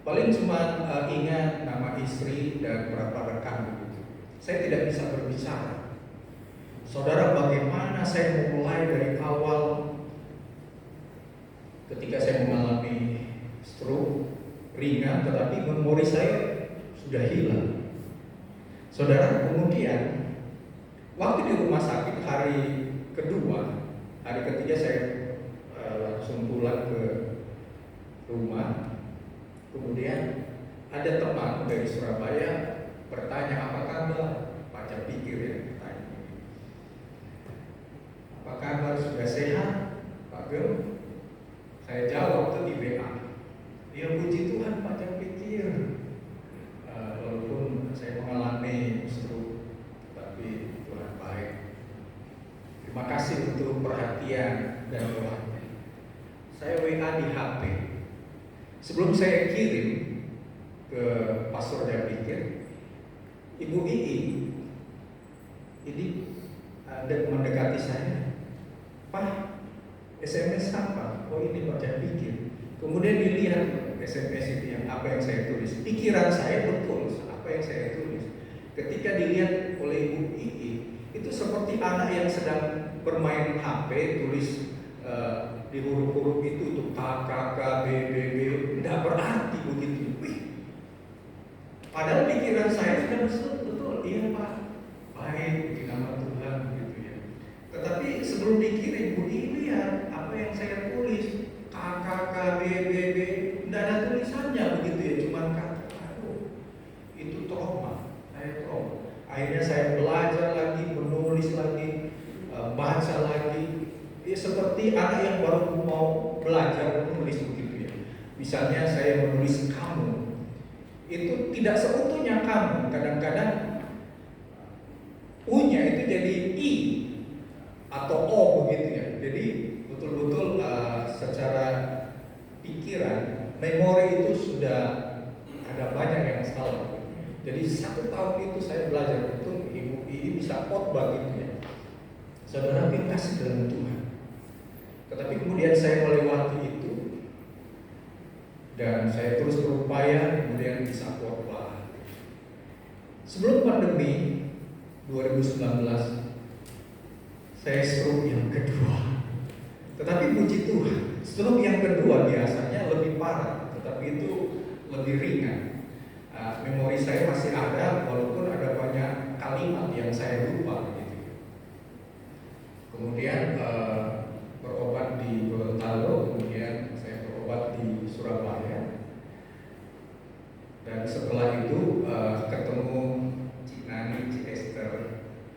Paling cuma ingat nama istri dan beberapa rekan begitu. Saya tidak bisa berbicara. Saudara, bagaimana saya mulai dari awal ketika saya mengalami stroke ringan, tetapi memori saya sudah hilang. Saudara, kemudian waktu di rumah sakit hari kedua, hari ketiga saya langsung pulang ke rumah. Kemudian ada teman dari Surabaya bertanya, apa kabar? Baca pikir ya, bertanya. Apa kabar, sudah sehat Pak Gem? Saya jawab tuh di WA. Ya puji Tuhan Pak pikir. Walaupun saya mengalami stroke, tapi Tuhan baik. Terima kasih untuk perhatian dan doanya. Saya WA di HP. Sebelum saya kirim ke Pastor Japikir, Ibu Ii ini mendekati saya, Pak, SMS apa? Oh ini Pak Japikir. Kemudian dilihat SMS itu yang apa yang saya tulis. Pikiran saya betul apa yang saya tulis. Ketika dilihat oleh Ibu Ii, itu seperti anak yang sedang bermain HP, tulis di huruf-huruf itu untuk K, K, K, B, B, B, tidak berarti begitu. Padahal pikiran saya sudah betul, iya Pak, baik di nama Tuhan gitu ya. Tetapi sebelum dikirim, Bu lihat apa yang saya tulis, K, K, K, B, B, B, tidak ada tulisannya begitu ya, cuma kata, aduh, itu trauma, saya trauma. Akhirnya saya belajar lagi, menulis lagi, baca lagi. Ya, seperti anak yang baru mau belajar menulis begitu ya. Misalnya saya menulis kamu, itu tidak seutuhnya kamu. Kadang-kadang U-nya itu jadi I atau O begitu ya. Jadi betul-betul secara pikiran, memori itu sudah ada banyak yang salah. Jadi 1 tahun itu saya belajar betul Ibu ini bisa khotbah gitu ya. Saudara yang kasih dalam Tuhan. Tetapi kemudian saya melewati itu dan saya terus berupaya kemudian bisa khotbah. Sebelum pandemi 2019 saya stroke yang kedua. Tetapi puji Tuhan, stroke yang kedua biasanya lebih parah, tetapi itu lebih ringan. Memori saya masih ada, walaupun ada banyak kalimat yang saya lupa gitu. Kemudian berobat di Gorontalo, kemudian saya berobat di Surabaya. Dan setelah itu ketemu Cik Nani, Cik Esther,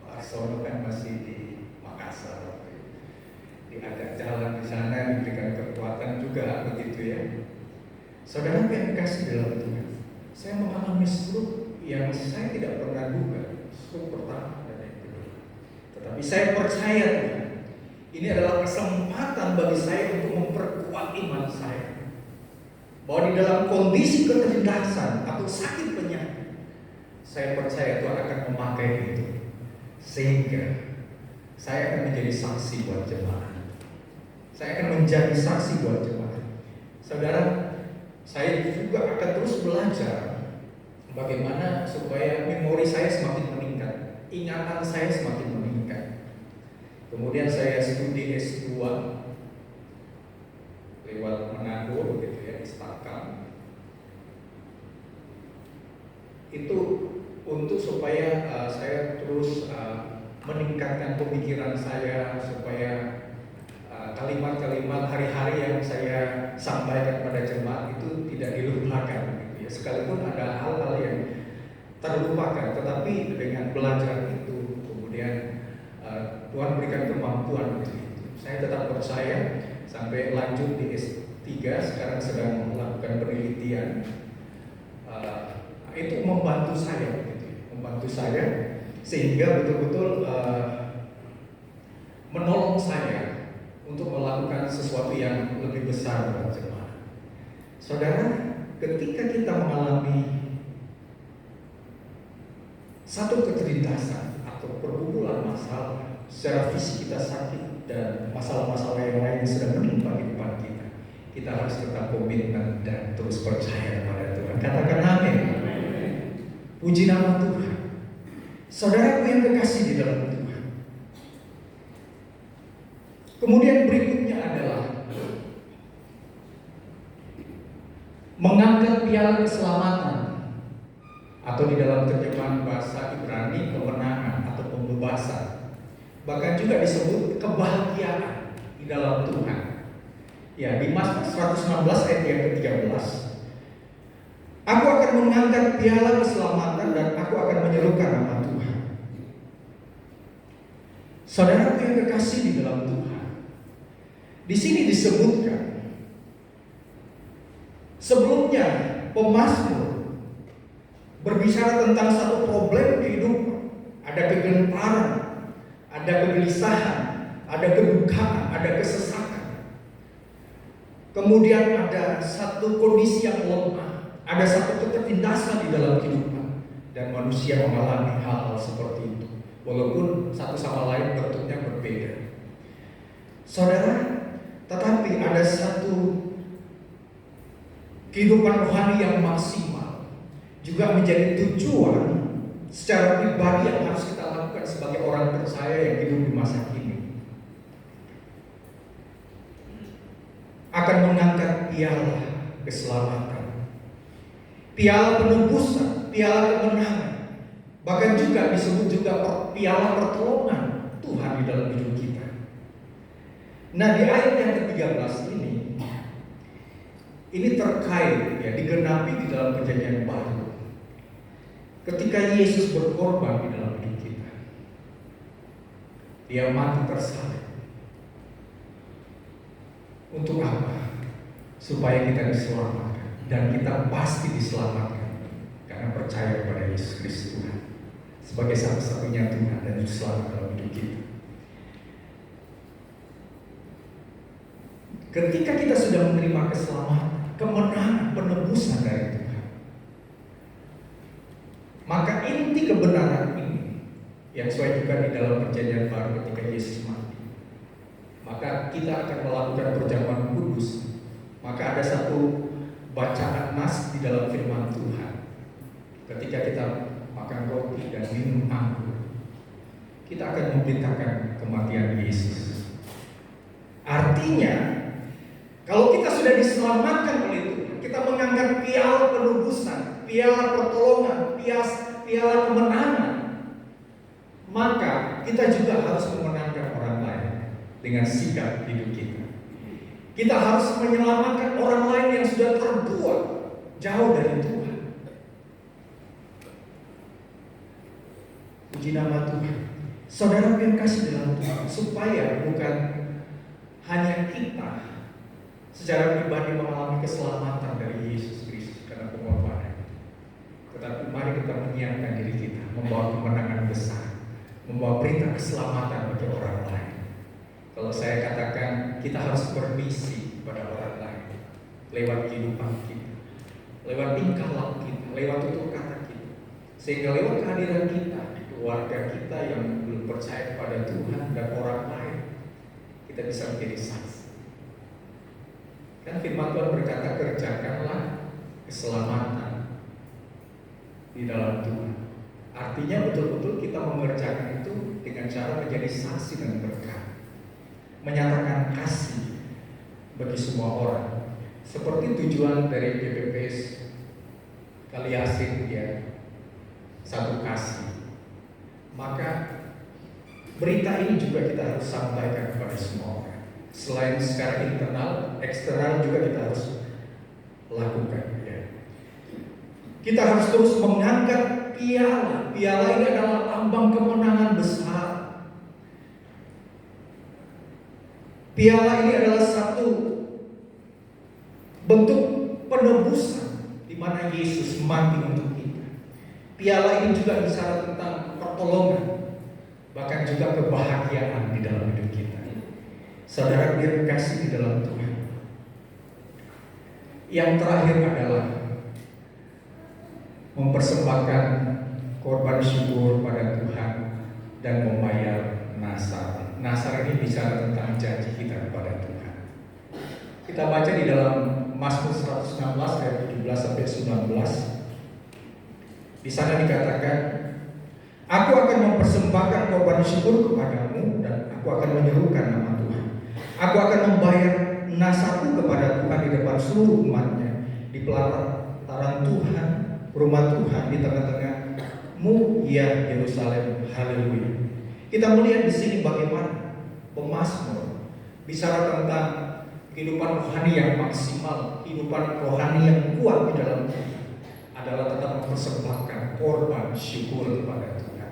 Pak Arsono kan masih di Makassar. Diajak jalan di sana, diberikan kekuatan juga begitu ya. Saudara yang dikasih dalam Tuhan, saya mengalami stroke yang saya tidak pernah duga, stroke pertama dan yang kedua. Tetapi saya percaya Tuhan, ini adalah kesempatan bagi saya untuk memperkuat iman saya. Bahwa di dalam kondisi keterlindasan atau sakit penyakit, saya percaya Tuhan akan memakai itu, sehingga saya akan menjadi saksi buat jemaat. Saya akan menjadi saksi buat jemaat. Saudara, saya juga akan terus belajar bagaimana supaya memori saya semakin meningkat, ingatan saya semakin meningkat. Kemudian saya studi S2 lewat Manado gitu ya, di Stakam. Itu untuk supaya saya terus meningkatkan pemikiran saya, supaya kalimat-kalimat hari-hari yang saya sampaikan pada jemaat itu tidak dilupakan gitu ya. Sekalipun ada hal-hal yang terlupakan, tetapi dengan belajar itu kemudian Tuhan berikan kemampuan untuk itu. Saya tetap percaya sampai lanjut di S3, sekarang sedang melakukan penelitian. Itu membantu saya gitu ya. Membantu saya sehingga betul-betul menolong saya untuk melakukan sesuatu yang lebih besar buat jemaat. Saudara, ketika kita mengalami satu keterlindasan atau pergumulan masalah, secara fisik kita sakit dan masalah-masalah yang lain sedang menimpa kehidupan kita, kita harus tetap komitmen dan terus percaya kepada Tuhan. Katakan amin. Puji nama Tuhan. Saudaraku yang kekasih di dalam Tuhan. Kemudian berikutnya adalah mengangkat piala keselamatan, atau di dalam terjemahan bahasa Ibrani kemenangan atau pembebasan. Bahkan juga disebut kebahagiaan di dalam Tuhan. Ya, di Mazmur 116 ayat yang ke-13. Aku akan mengangkat piala keselamatan dan aku akan menyerukan nama Tuhan. Saudara yang kekasih di dalam Tuhan, di sini disebutkan sebelumnya pemazmur berbicara tentang satu problem kehidupan, ada kegentaran, ada kegelisahan, ada kedukaan, ada kesesakan. Kemudian ada satu kondisi yang lemah, ada satu ketertindasan di dalam kehidupan, dan manusia mengalami hal-hal seperti itu, walaupun satu sama lain bentuknya berbeda. Saudara, tetapi ada satu kehidupan rohani yang maksimal, juga menjadi tujuan secara pribadi yang harus kita lakukan sebagai orang percaya yang hidup di masa kini. Akan mengangkat piala keselamatan, piala penebusan, piala kemenangan, bahkan juga disebut juga piala pertolongan Tuhan di dalam hidup kita. Nah, di ayat yang ke-13 ini terkait ya, digenapi di dalam perjanjian baru. Ketika Yesus berkorban di dalam hidup kita, Dia mati tersalib. Untuk apa? Supaya kita diselamatkan, dan kita pasti diselamatkan karena percaya kepada Yesus Kristus Tuhan sebagai satu-satunya Tuhan dan Juru Selamat dalam hidup kita. Ketika kita sudah menerima keselamatan, kemenangan, penebusan dari Tuhan, maka inti kebenaran ini yang sesuai juga di dalam perjanjian baru ketika Yesus mati. Maka kita akan melakukan perjamuan kudus. Maka ada satu bacaan nas di dalam firman Tuhan. Ketika kita makan roti dan minum anggur, kita akan memberitakan kematian Yesus. Artinya, kalau kita sudah diselamatkan oleh Tuhan, kita mengangkat piala penebusan, piala pertolongan, piala kemenangan, maka kita juga harus memenangkan orang lain dengan sikap hidup kita. Kita harus menyelamatkan orang lain yang sudah terbuang jauh dari Tuhan. Puji nama Tuhan. Saudara yang kasih dalam Tuhan, supaya bukan hanya kita secara pribadi mengalami keselamatan dari Yesus Kristus karena pengorbanan, tetapi mari kita menyiapkan diri kita membawa kemenangan besar, membawa berita keselamatan bagi orang lain. Kalau saya katakan kita harus bermisi pada orang lain lewat kehidupan kita, lewat tingkah laku kita, lewat tutur kata kita, sehingga lewat kehadiran kita di keluarga kita yang belum percaya kepada Tuhan dan orang lain, kita bisa menjadi saksi. Kan firman Tuhan berkata, kerjakanlah keselamatan di dalam Tuhan. Artinya betul-betul kita mengerjakan itu dengan cara menjadi saksi dan berkat, menyatakan kasih bagi semua orang. Seperti tujuan dari PPPS Kaliasin, ya, satu kasih. Maka berita ini juga kita harus sampaikan kepada semua orang. Selain secara internal, eksternal juga kita harus lakukan, ya. Kita harus terus mengangkat piala. Piala ini adalah lambang kemenangan besar. Piala ini adalah satu bentuk penebusan di mana Yesus mati untuk kita. Piala ini juga bicara tentang pertolongan, bahkan juga kebahagiaan di dalam hidup kita. Saudara yang kasih di dalam Tuhan. Yang terakhir adalah mempersembahkan korban syukur pada Tuhan dan membayar nasar. Nasar ini bicara tentang janji kita kepada Tuhan. Kita baca di dalam Mazmur 116 ayat 17 sampai 19. Di sana dikatakan, aku akan mempersembahkan korban syukur kepadamu dan aku akan menyerukan nama Tuhan. Aku akan membayar nasarku kepada Tuhan di depan seluruh umatnya, di pelataran Tuhan, rumah Tuhan di tengah-tengahmu, ya Yerusalem. Haleluya. Kita melihat di sini bagaimana pemazmur bicara tentang kehidupan rohani yang maksimal, kehidupan rohani yang kuat di dalam Tuhan adalah tetap mempersembahkan korban syukur kepada Tuhan.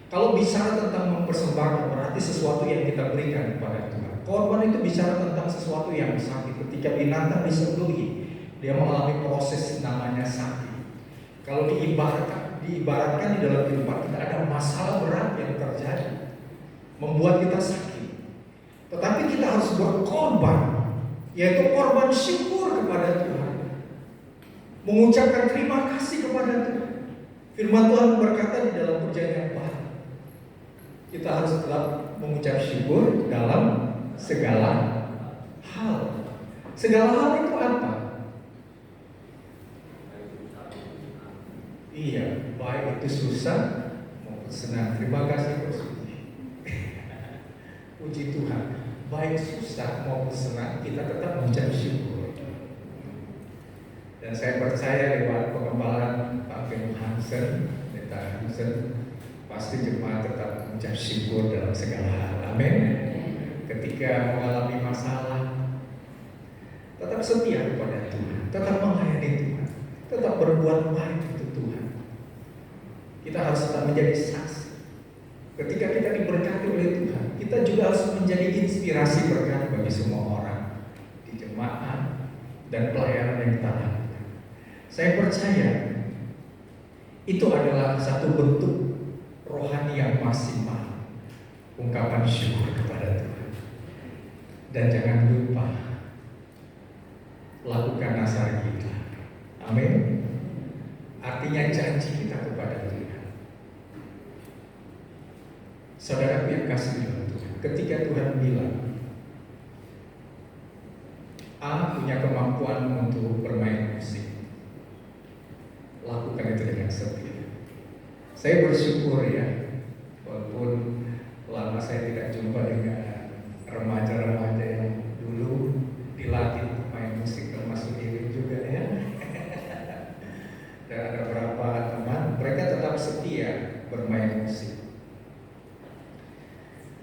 Kalau bicara tentang mempersembahkan berarti sesuatu yang kita berikan kepada Tuhan. Korban itu bicara tentang sesuatu yang sakit. Ketika binatang disembelih, dia mengalami proses namanya sakit. Kalau diibaratkan di dalam kehidupan kita ada masalah berat yang terjadi, membuat kita sakit. Tetapi kita harus berkorban, yaitu korban syukur kepada Tuhan, mengucapkan terima kasih kepada Tuhan. Firman Tuhan berkata di dalam perjanjian baru, kita harus tetap mengucap syukur dalam segala hal. Segala hal itu apa? Iya, baik itu susah maupun senang. Terima kasih Bos. Puji Tuhan. Baik susah maupun senang, kita tetap mengucap syukur. Dan saya percaya lewat pengembalaan Pak Firman Hansen, Pendeta Hansen, pasti jemaat tetap mengucap syukur dalam segala hal. Amin. Ketika mengalami masalah, tetap setia kepada Tuhan, tetap melayani Tuhan, tetap berbuat baik untuk Tuhan. Kita harus tetap menjadi saksi. Ketika kita diberkati oleh Tuhan, kita juga harus menjadi inspirasi berkat bagi semua orang di jemaat dan pelayanan yang kita lakukan. Saya percaya itu adalah satu bentuk rohani yang maksimal, ungkapan syukur kepada Tuhan. Dan jangan lupa lakukan nasar kita. Amin. Artinya janji kita kepada Tuhan. Saudara yang kasih dalam Tuhan, ketika Tuhan bilang A punya kemampuan untuk bermain musik, lakukan itu dengan setia. Saya bersyukur ya, walaupun lama saya tidak jumpa dengan remaja-remaja yang dulu dilatih main musik, termasuk diri juga ya. Dan ada beberapa teman, mereka tetap setia bermain musik.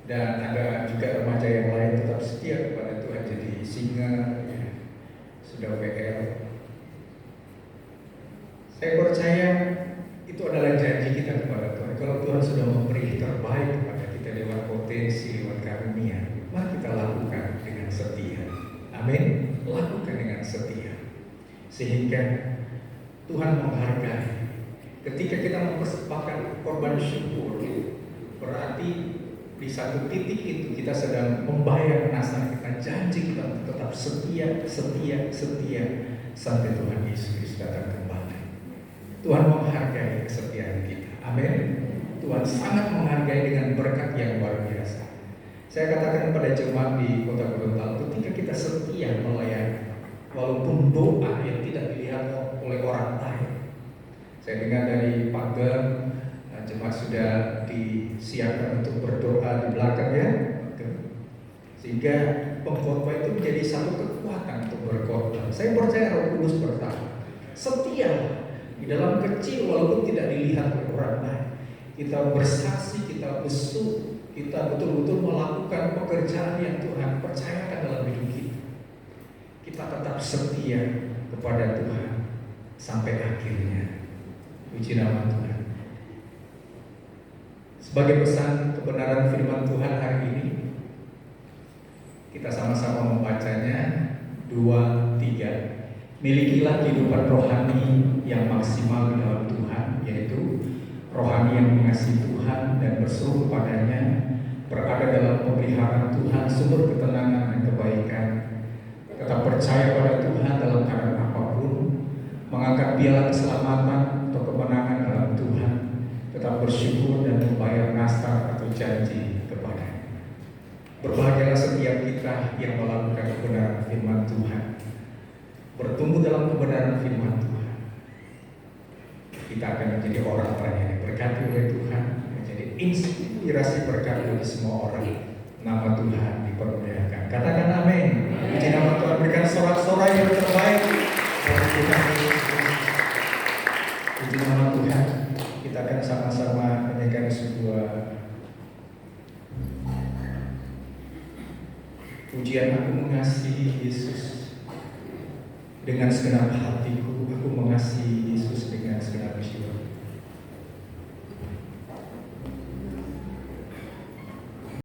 Dan ada juga remaja yang lain tetap setia kepada Tuhan, jadi singer, ya, sudah WL. Saya percaya itu adalah janji kita kepada Tuhan. Kalau Tuhan sudah memberi terbaik kepada kita lewat potensi, lewat karunia, mari kita lakukan dengan setia. Amin. Lakukan dengan setia, sehingga Tuhan menghargai. Ketika kita mempersembahkan korban syukur, berarti di satu titik itu kita sedang membayar nasar kita, janji kita untuk tetap setia sampai Tuhan Yesus Kristus datang kembali. Tuhan menghargai kesetiaan kita. Amin. Tuhan sangat menghargai dengan berkat yang luar biasa. Saya katakan pada jemaat di Kota Gorontalo, ketika kita setia melayani, walaupun doa yang tidak dilihat oleh orang lain. Saya dengar dari Pak Gem, jemaat sudah disiapkan untuk berdoa di belakang ya, sehingga pengkhotbah itu menjadi satu kekuatan untuk berkhotbah. Saya percaya Roh Kudus berkata, setia di dalam kecil walaupun tidak dilihat oleh orang lain. Kita bersaksi, kita besuk, kita betul-betul melakukan pekerjaan yang Tuhan percayakan dalam hidup kita. Kita tetap setia kepada Tuhan sampai akhirnya. Puji nama Tuhan. Sebagai pesan kebenaran firman Tuhan hari ini, kita sama-sama membacanya. 2, 3. Milikilah kehidupan rohani yang maksimal di dalam Tuhan, yaitu rohani yang mengasihi Tuhan dan berseru kepadanya, berada dalam pemeliharaan Tuhan, sumber ketenangan dan kebaikan, tetap percaya pada Tuhan dalam keadaan apapun, mengangkat piala keselamatan atau kemenangan dalam Tuhan, tetap bersyukur dan membayar nasar atau janji kepadanya. Berbahagialah setiap kita yang melakukan kebenaran firman Tuhan, bertumbuh dalam kebenaran firman Tuhan. Kita akan menjadi orang-orang yang diberkati oleh Tuhan, menjadi inspirasi berkat bagi semua orang. Nama Tuhan dipermuliakan. Katakan amin. Puji nama Tuhan, berikan sorak-sorai yang terbaik. Puji nama Tuhan. Kita akan sama-sama menyanyikan sebuah pujian. Aku mengasihi Yesus dengan segenap hatiku, aku mengasihi Yesus.